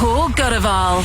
Paul Godaval.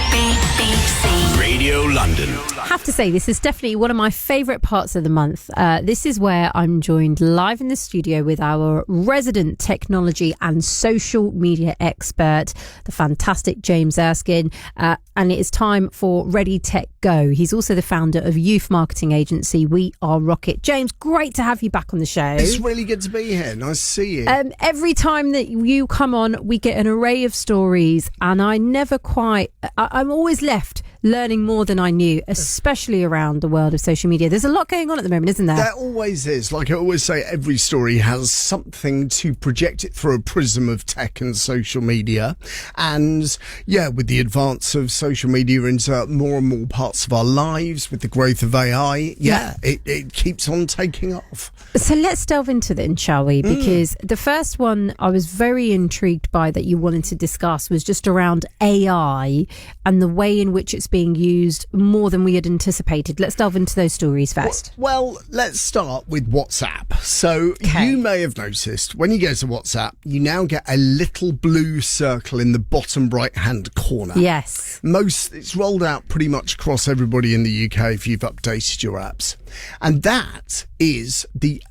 BBC Radio London. I have to say, this is definitely one of my favourite parts of the month. This is where I'm joined live in the studio with our resident technology and social media expert, the fantastic James Erskine. And it is time for Ready Tech Go. He's also the founder of youth marketing agency We Are Rocket. James, great to have you back on the show. It's really good to be here. Nice to see you. Every time that you come on, we get an array of stories, and I'm always left learning more than I knew, especially around the world of social media. There's a lot going on at the moment, isn't there? There always is. Like I always say, every story has something to project it through a prism of tech and social media. And yeah, with the advance of social media into more and more parts of our lives, with the growth of AI, it keeps on taking off. So let's delve into them, shall we? Because the first one I was very intrigued by that you wanted to discuss was just around AI and the way in which it's being used more than we had anticipated. Let's delve into those stories first. Well, let's start with WhatsApp. So you may have noticed when you go to WhatsApp, you now get a little blue circle in the bottom right-hand corner. Yes. It's rolled out pretty much across everybody in the UK if you've updated your apps. And that is the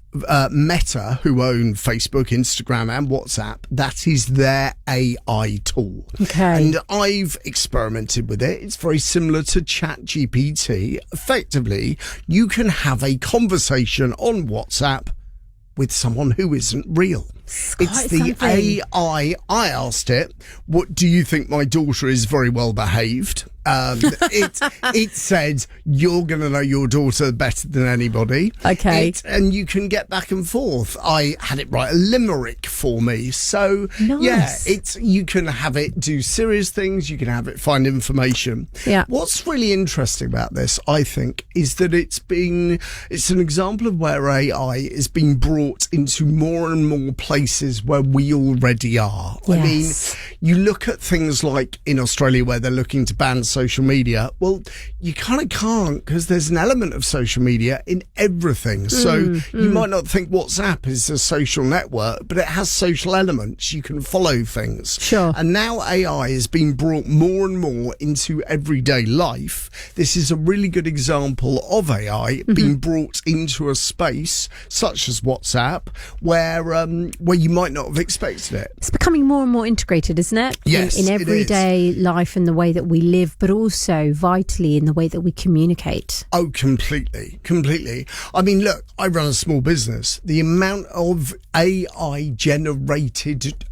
Meta, who own Facebook, Instagram and WhatsApp. That is their AI tool. Okay. And I've experimented with it. It's very similar to ChatGPT. Effectively, you can have a conversation on WhatsApp with someone who isn't real. It's the AI. I asked it, what do you think my daughter is very well behaved? It said, you're going to know your daughter better than anybody. Okay. And you can get back and forth. I had it write a limerick for me. So, nice. You can have it do serious things. You can have it find information. Yeah. What's really interesting about this, I think, is that it's an example of where AI is being brought into more and more places where we already are. Yes. I mean, you look at things like in Australia where they're looking to ban social media. Well, you kind of can't, because there's an element of social media in everything. So you might not think WhatsApp is a social network, but it has social elements. You can follow things. Sure. And now AI is being brought more and more into everyday life. This is a really good example of AI being brought into a space such as WhatsApp where you might not have expected it. It's becoming more and more integrated, isn't it? Yes, in everyday life and the way that we live, but also vitally in the way that we communicate. Oh, completely. I mean, look, I run a small business. The amount of AI generated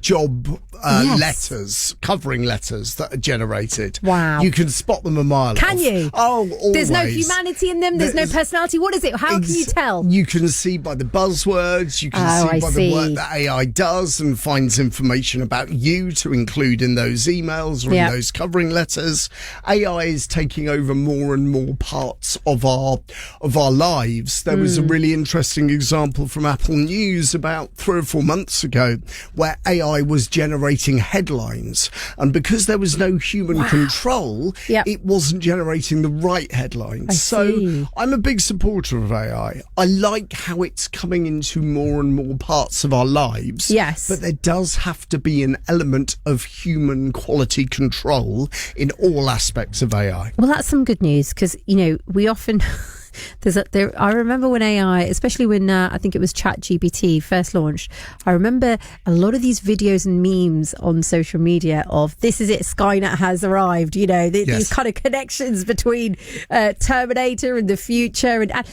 job letters, covering letters that are generated. Wow. You can spot them a mile off. Can you? Oh, always. There's no humanity in them. There's no personality. What is it? How can you tell? You can see by the buzzwords. You can see by the work that AI does and finds information about you to include in those emails or in those covering letters. AI is taking over more and more parts of our lives. There was a really interesting example from Apple News about 3 or 4 months ago where AI was generating headlines, and because there was no human control, it wasn't generating the right headlines. So I'm a big supporter of AI. I like how it's coming into more and more parts of our lives. Yes. But there does have to be an element of human quality control in all aspects of AI. Well, that's some good news, because, we often... I remember when AI, especially when I think it was ChatGPT first launched, I remember a lot of these videos and memes on social media of this is it, Skynet has arrived, these kind of connections between Terminator and the future. And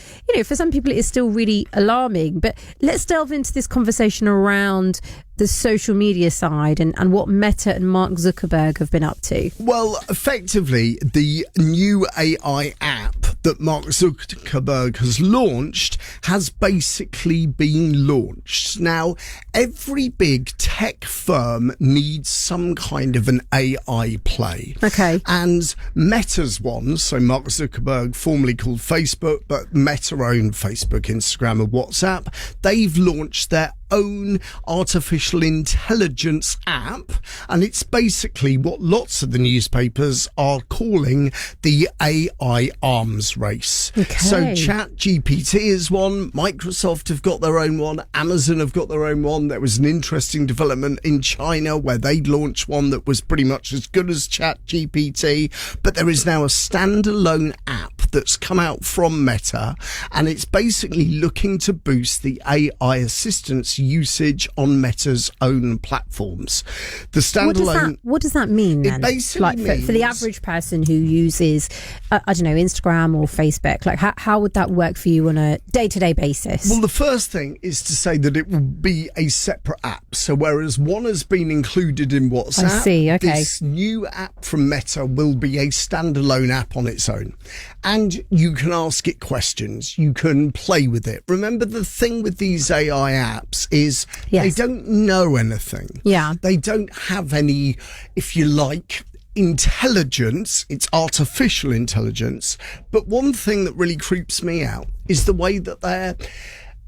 for some people it is still really alarming. But let's delve into this conversation around the social media side and what Meta and Mark Zuckerberg have been up to. Well, effectively, the new AI app that Mark Zuckerberg has launched has basically been launched. Now, every big tech firm needs some kind of an AI play. Okay. And Meta's one, so Mark Zuckerberg, formerly called Facebook, but Meta owned Facebook, Instagram and WhatsApp, they've launched their own artificial intelligence app, and it's basically what lots of the newspapers are calling the AI arms race. Okay. So ChatGPT is one, Microsoft have got their own one, Amazon have got their own one. There was an interesting development in China where they'd launched one that was pretty much as good as ChatGPT, but there is now a standalone app that's come out from Meta, and it's basically looking to boost the AI assistance usage on Meta's own platforms. The standalone... What does that mean then? It basically like means... for the average person who uses, I don't know, Instagram or Facebook, like how would that work for you on a day-to-day basis? Well, the first thing is to say that it will be a separate app. So whereas one has been included in WhatsApp, I see, okay. This new app from Meta will be a standalone app on its own. And you can ask it questions. You can play with it. Remember, the thing with these AI apps is they don't know anything. Yeah. They don't have any, if you like, intelligence. It's artificial intelligence. But one thing that really creeps me out is the way that they're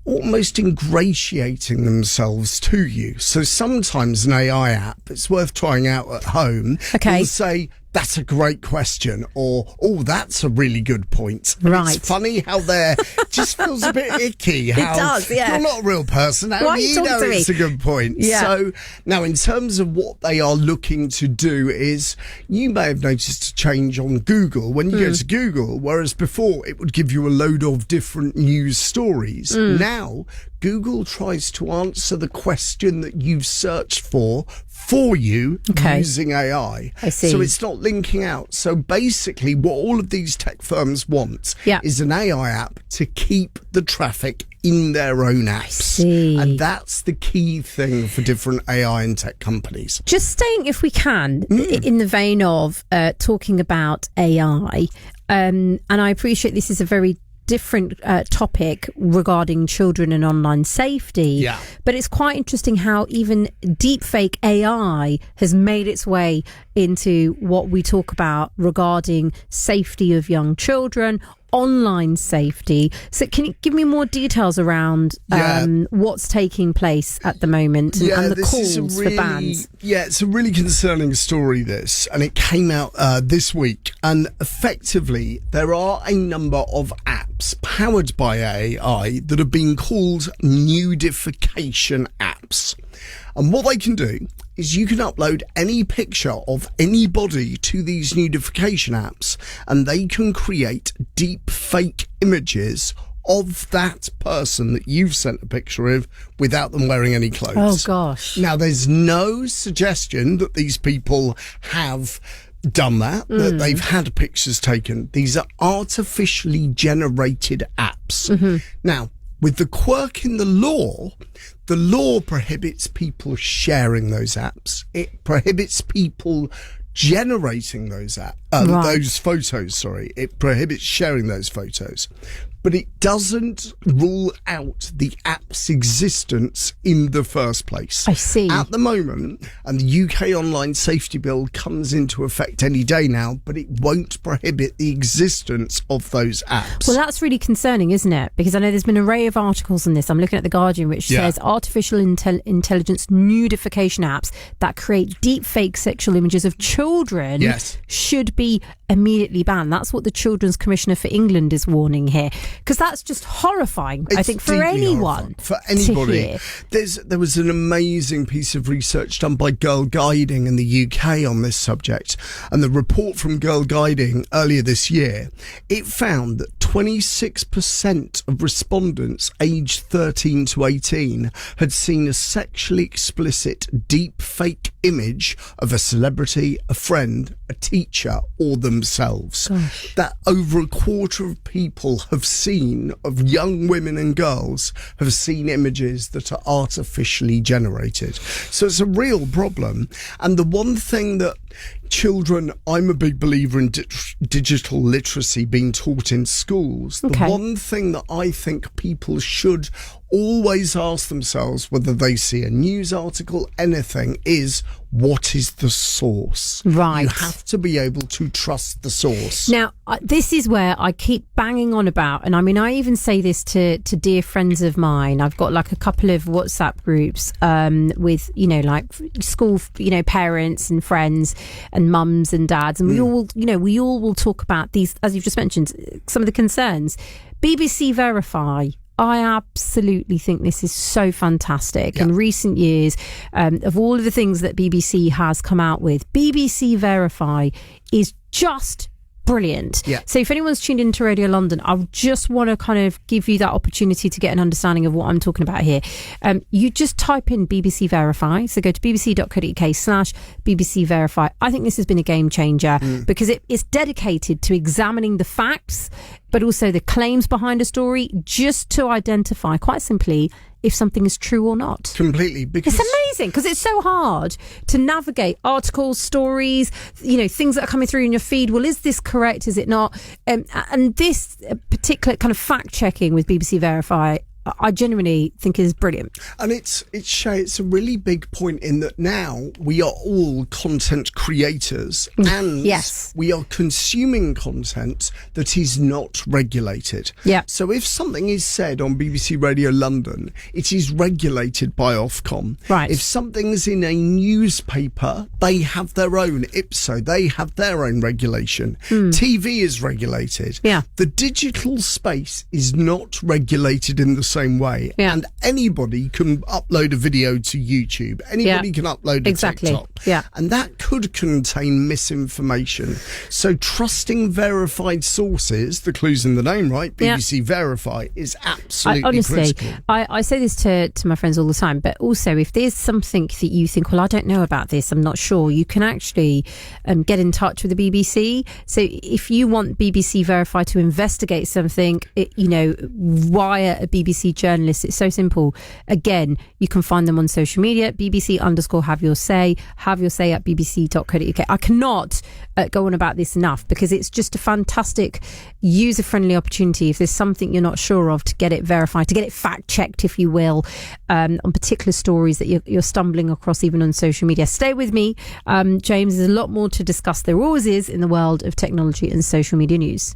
almost ingratiating themselves to you. So sometimes an AI app, it's worth trying out at home, will say, that's a great question, or, oh, that's a really good point. Right. It's funny how they're just feels a bit icky. How it does, yeah. You're not a real person. How Why do you know it's a good point? Yeah. So now in terms of what they are looking to do is, you may have noticed a change on Google. When you go to Google, whereas before it would give you a load of different news stories, now Google tries to answer the question that you've searched for you using AI. I see. So it's not linking out. So basically what all of these tech firms want is an AI app to keep the traffic in their own apps. I see. And that's the key thing for different AI and tech companies. Just staying, if we can, in the vein of talking about AI, and I appreciate this is a very different topic regarding children and online safety, but it's quite interesting how even deepfake AI has made its way into what we talk about regarding safety of young children, online safety. So can you give me more details around what's taking place at the moment and the calls for bans? Yeah, it's a really concerning story, this, and it came out this week. And effectively, there are a number of apps powered by AI that have been called nudification apps. And what they can do is you can upload any picture of anybody to these nudification apps, and they can create deep fake images of that person that you've sent a picture of without them wearing any clothes. Oh, gosh. Now, there's no suggestion that these people have done that they've had pictures taken. These are artificially generated apps. Now, with the quirk in the law prohibits people sharing those apps. It prohibits people generating those those photos. Sorry, it prohibits sharing those photos. But it doesn't rule out the app's existence in the first place. I see. At the moment, and the UK Online Safety Bill comes into effect any day now, but it won't prohibit the existence of those apps. Well, that's really concerning, isn't it? Because I know there's been an array of articles on this. I'm looking at The Guardian, which says artificial intelligence nudification apps that create deep fake sexual images of children should be immediately banned. That's what the Children's Commissioner for England is warning here. Because that's just horrifying, I think, for anyone. For anybody. There was an amazing piece of research done by Girl Guiding in the UK on this subject. And the report from Girl Guiding earlier this year, it found that 26% of respondents aged 13 to 18 had seen a sexually explicit deep fake image of a celebrity, a friend, a teacher, or themselves. Gosh. That over a quarter of people have seen, of young women and girls, have seen images that are artificially generated. So it's a real problem. And the one thing that children, I'm a big believer in digital literacy being taught in schools. The one thing that I think people should always ask themselves, whether they see a news article, anything, is what is the source? Right. You have to be able to trust the source. Now, this is where I keep banging on about, and I mean, I even say this to dear friends of mine. I've got like a couple of WhatsApp groups with, you know, like school, you know, parents and friends and mums and dads. And we all will talk about these, as you've just mentioned, some of the concerns. BBC Verify. I absolutely think this is so fantastic. In recent years, of all of the things that BBC has come out with, BBC Verify is just brilliant. Yeah. So if anyone's tuned into Radio London, I just want to kind of give you that opportunity to get an understanding of what I'm talking about here. You just type in BBC Verify. So go to bbc.co.uk/BBC Verify. I think this has been a game changer because it's dedicated to examining the facts, but also the claims behind a story, just to identify, quite simply, if something is true or not. Completely. Because it's amazing, because it's so hard to navigate articles, stories, you know, things that are coming through in your feed. Well, is this correct? Is it not? And this particular kind of fact checking with BBC Verify, I genuinely think is brilliant. And it's a really big point in that now we are all content creators and we are consuming content that is not regulated. Yeah. So if something is said on BBC Radio London, it is regulated by Ofcom. Right. If something's in a newspaper, they have their own IPSO, they have their own regulation. TV is regulated. Yeah. The digital space is not regulated in the same way, and anybody can upload a video to YouTube, anybody can upload a TikTok, and that could contain misinformation. So trusting verified sources, the clue's in the name, right? BBC Verify is absolutely honestly critical. I say this to my friends all the time, but also if there's something that you think, well, I don't know about this, I'm not sure, you can actually get in touch with the BBC. So if you want BBC Verify to investigate something, you know, via a BBC journalist, it's so simple. Again, you can find them on social media, BBC_have your say at bbc.co.uk. I cannot go on about this enough, because it's just a fantastic user-friendly opportunity if there's something you're not sure of, to get it verified, to get it fact-checked, if you will, on particular stories that you're stumbling across, even on social media. Stay with me, James. There's a lot more to discuss. There always is in the world of technology and social media news.